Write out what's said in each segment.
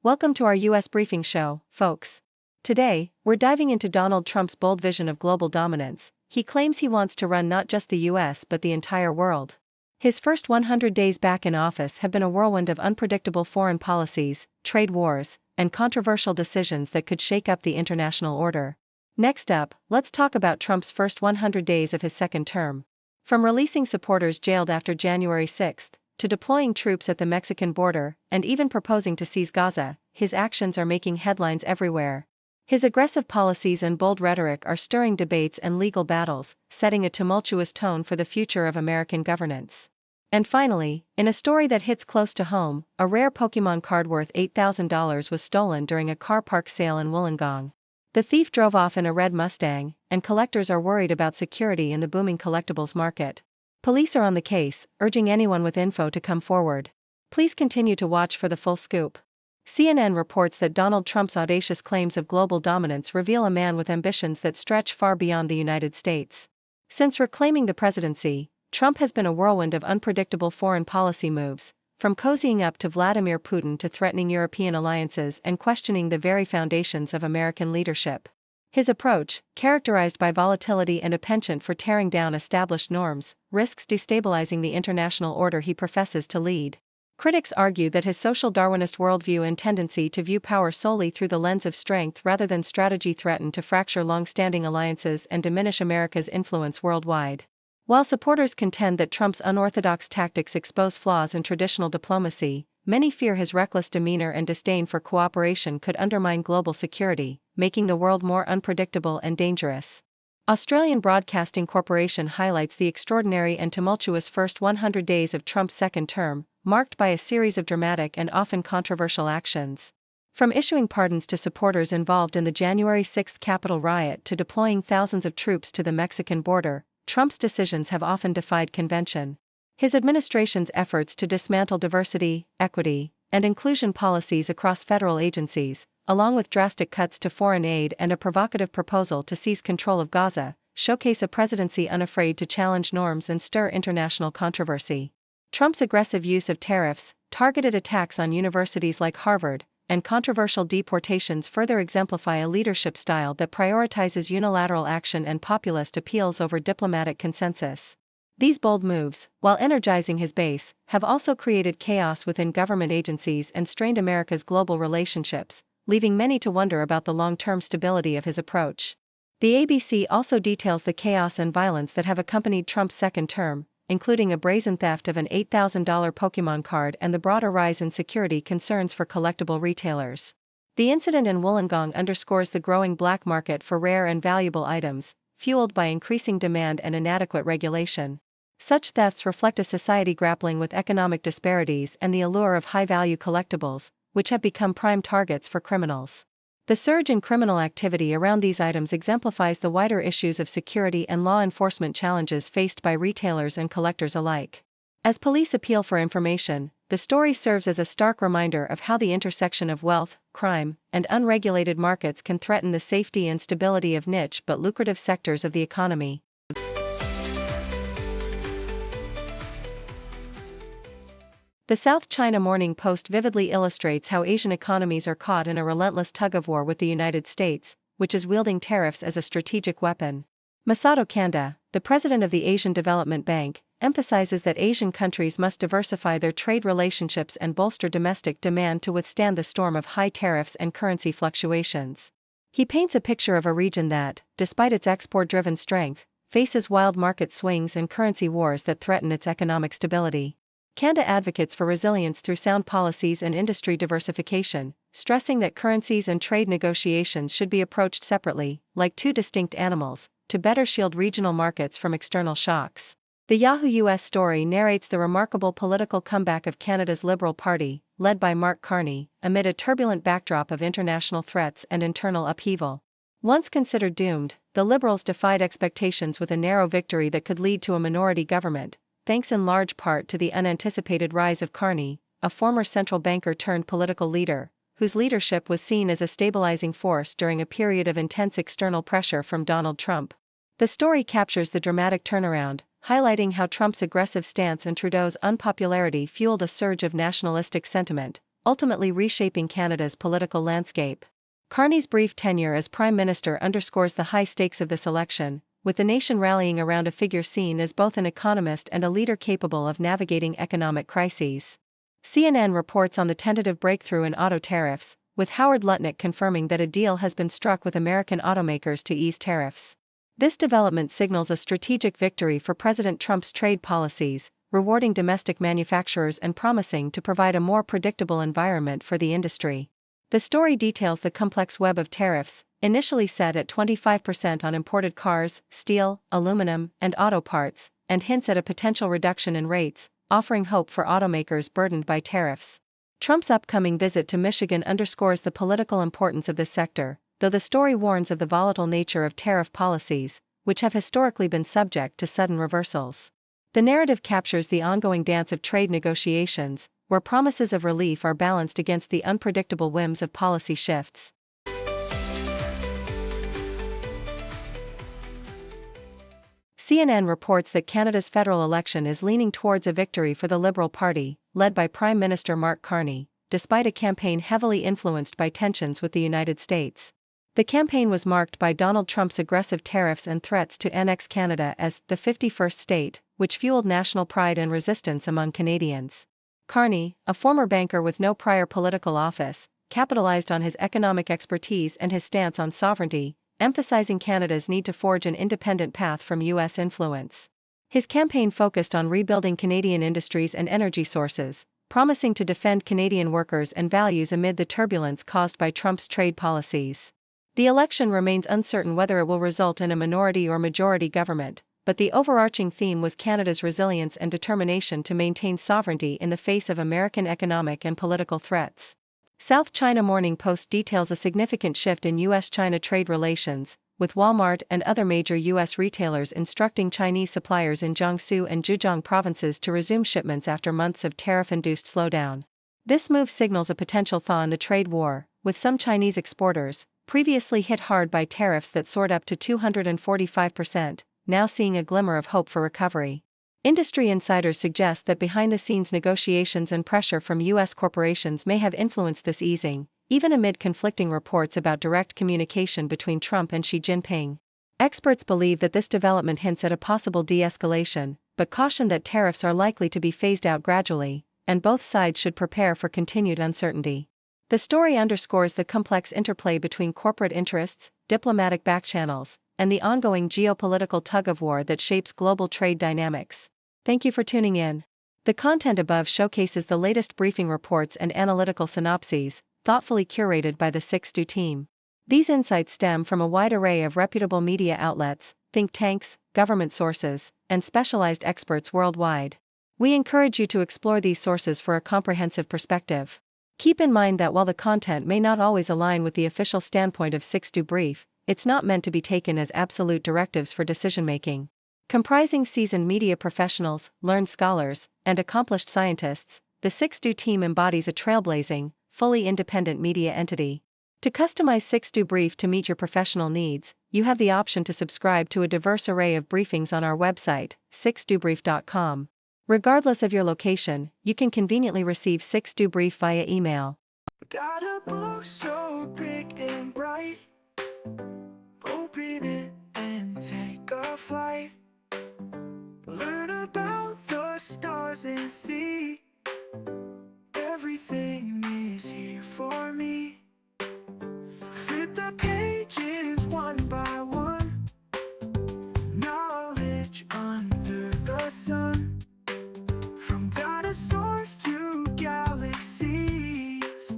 Welcome to our U.S. briefing show, folks. Today, we're diving into Donald Trump's bold vision of global dominance. He claims he wants to run not just the U.S. but the entire world. His first 100 days back in office have been a whirlwind of unpredictable foreign policies, trade wars, and controversial decisions that could shake up the international order. Next up, let's talk about Trump's first 100 days of his second term. From releasing supporters jailed after January 6, to deploying troops at the Mexican border, and even proposing to seize Gaza, his actions are making headlines everywhere. His aggressive policies and bold rhetoric are stirring debates and legal battles, setting a tumultuous tone for the future of American governance. And finally, in a story that hits close to home, a rare Pokémon card worth $8,000 was stolen during a car park sale in Wollongong. The thief drove off in a red Mustang, and collectors are worried about security in the booming collectibles market. Police are on the case, urging anyone with info to come forward. Please continue to watch for the full scoop. CNN reports that Donald Trump's audacious claims of global dominance reveal a man with ambitions that stretch far beyond the United States. Since reclaiming the presidency, Trump has been a whirlwind of unpredictable foreign policy moves, from cozying up to Vladimir Putin to threatening European alliances and questioning the very foundations of American leadership. His approach, characterized by volatility and a penchant for tearing down established norms, risks destabilizing the international order he professes to lead. Critics argue that his social Darwinist worldview and tendency to view power solely through the lens of strength rather than strategy threaten to fracture long-standing alliances and diminish America's influence worldwide. While supporters contend that Trump's unorthodox tactics expose flaws in traditional diplomacy, many fear his reckless demeanor and disdain for cooperation could undermine global security, making the world more unpredictable and dangerous. Australian Broadcasting Corporation highlights the extraordinary and tumultuous first 100 days of Trump's second term, marked by a series of dramatic and often controversial actions. From issuing pardons to supporters involved in the January 6 Capitol riot to deploying thousands of troops to the Mexican border, Trump's decisions have often defied convention. His administration's efforts to dismantle diversity, equity, and inclusion policies across federal agencies, along with drastic cuts to foreign aid and a provocative proposal to seize control of Gaza, showcase a presidency unafraid to challenge norms and stir international controversy. Trump's aggressive use of tariffs, targeted attacks on universities like Harvard, and controversial deportations further exemplify a leadership style that prioritizes unilateral action and populist appeals over diplomatic consensus. These bold moves, while energizing his base, have also created chaos within government agencies and strained America's global relationships, leaving many to wonder about the long-term stability of his approach. The ABC also details the chaos and violence that have accompanied Trump's second term, including a brazen theft of an $8,000 Pokémon card and the broader rise in security concerns for collectible retailers. The incident in Wollongong underscores the growing black market for rare and valuable items, fueled by increasing demand and inadequate regulation. Such thefts reflect a society grappling with economic disparities and the allure of high-value collectibles, which have become prime targets for criminals. The surge in criminal activity around these items exemplifies the wider issues of security and law enforcement challenges faced by retailers and collectors alike. As police appeal for information, the story serves as a stark reminder of how the intersection of wealth, crime, and unregulated markets can threaten the safety and stability of niche but lucrative sectors of the economy. The South China Morning Post vividly illustrates how Asian economies are caught in a relentless tug-of-war with the United States, which is wielding tariffs as a strategic weapon. Masato Kanda, the president of the Asian Development Bank, emphasizes that Asian countries must diversify their trade relationships and bolster domestic demand to withstand the storm of high tariffs and currency fluctuations. He paints a picture of a region that, despite its export-driven strength, faces wild market swings and currency wars that threaten its economic stability. Kanda advocates for resilience through sound policies and industry diversification, stressing that currencies and trade negotiations should be approached separately, like two distinct animals, to better shield regional markets from external shocks. The Yahoo US story narrates the remarkable political comeback of Canada's Liberal Party, led by Mark Carney, amid a turbulent backdrop of international threats and internal upheaval. Once considered doomed, the Liberals defied expectations with a narrow victory that could lead to a minority government, thanks in large part to the unanticipated rise of Carney, a former central banker turned political leader, whose leadership was seen as a stabilizing force during a period of intense external pressure from Donald Trump. The story captures the dramatic turnaround, highlighting how Trump's aggressive stance and Trudeau's unpopularity fueled a surge of nationalistic sentiment, ultimately reshaping Canada's political landscape. Carney's brief tenure as Prime Minister underscores the high stakes of this election, with the nation rallying around a figure seen as both an economist and a leader capable of navigating economic crises. CNN reports on the tentative breakthrough in auto tariffs, with Howard Lutnick confirming that a deal has been struck with American automakers to ease tariffs. This development signals a strategic victory for President Trump's trade policies, rewarding domestic manufacturers and promising to provide a more predictable environment for the industry. The story details the complex web of tariffs, initially set at 25% on imported cars, steel, aluminum, and auto parts, and hints at a potential reduction in rates, offering hope for automakers burdened by tariffs. Trump's upcoming visit to Michigan underscores the political importance of this sector, though the story warns of the volatile nature of tariff policies, which have historically been subject to sudden reversals. The narrative captures the ongoing dance of trade negotiations, where promises of relief are balanced against the unpredictable whims of policy shifts. CNN reports that Canada's federal election is leaning towards a victory for the Liberal Party, led by Prime Minister Mark Carney, despite a campaign heavily influenced by tensions with the United States. The campaign was marked by Donald Trump's aggressive tariffs and threats to annex Canada as the 51st state, which fueled national pride and resistance among Canadians. Carney, a former banker with no prior political office, capitalized on his economic expertise and his stance on sovereignty, emphasizing Canada's need to forge an independent path from U.S. influence. His campaign focused on rebuilding Canadian industries and energy sources, promising to defend Canadian workers and values amid the turbulence caused by Trump's trade policies. The election remains uncertain whether it will result in a minority or majority government, but the overarching theme was Canada's resilience and determination to maintain sovereignty in the face of American economic and political threats. South China Morning Post details a significant shift in U.S.-China trade relations, with Walmart and other major U.S. retailers instructing Chinese suppliers in Jiangsu and Zhejiang provinces to resume shipments after months of tariff-induced slowdown. This move signals a potential thaw in the trade war, with some Chinese exporters, previously hit hard by tariffs that soared up to 245%, now seeing a glimmer of hope for recovery. Industry insiders suggest that behind-the-scenes negotiations and pressure from U.S. corporations may have influenced this easing, even amid conflicting reports about direct communication between Trump and Xi Jinping. Experts believe that this development hints at a possible de-escalation, but caution that tariffs are likely to be phased out gradually, and both sides should prepare for continued uncertainty. The story underscores the complex interplay between corporate interests, diplomatic backchannels, and the ongoing geopolitical tug-of-war that shapes global trade dynamics. Thank you for tuning in. The content above showcases the latest briefing reports and analytical synopses, thoughtfully curated by the 6Do team. These insights stem from a wide array of reputable media outlets, think tanks, government sources, and specialized experts worldwide. We encourage you to explore these sources for a comprehensive perspective. Keep in mind that while the content may not always align with the official standpoint of 6Do Brief, it's not meant to be taken as absolute directives for decision-making. Comprising seasoned media professionals, learned scholars, and accomplished scientists, the 6Do team embodies a trailblazing, fully independent media entity. To customize 6Do Brief to meet your professional needs, you have the option to subscribe to a diverse array of briefings on our website, 6dobrief.com. Regardless of your location, you can conveniently receive 6Do Brief via email. Got a book so big and bright, open it and take a flight. Learn about the stars and see, everything is here for me. Flip the pages one by one, knowledge under the sun. From dinosaurs to galaxies,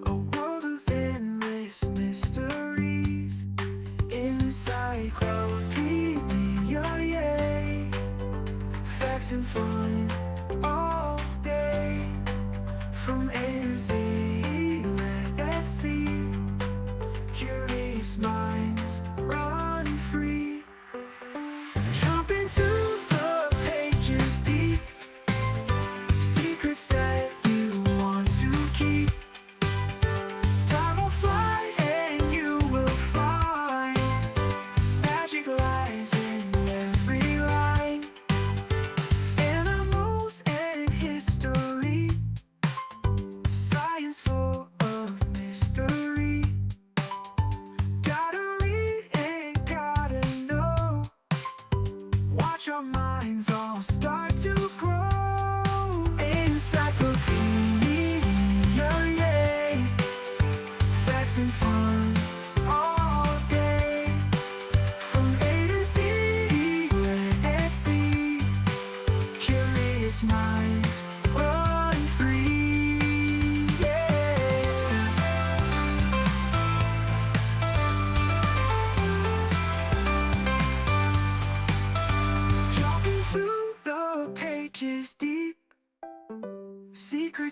a world of endless mysteries. Encyclopedia, yay! Facts and fun all day. From A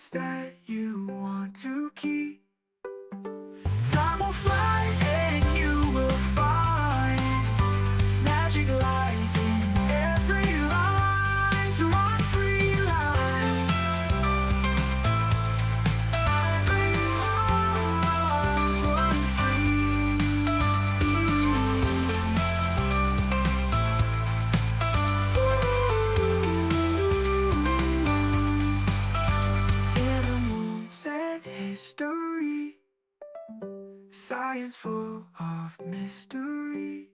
secrets that you want to keep. Time will fly and you will find magic lies in every line. To run free line, every line's run free. Animals and history, science full of mystery.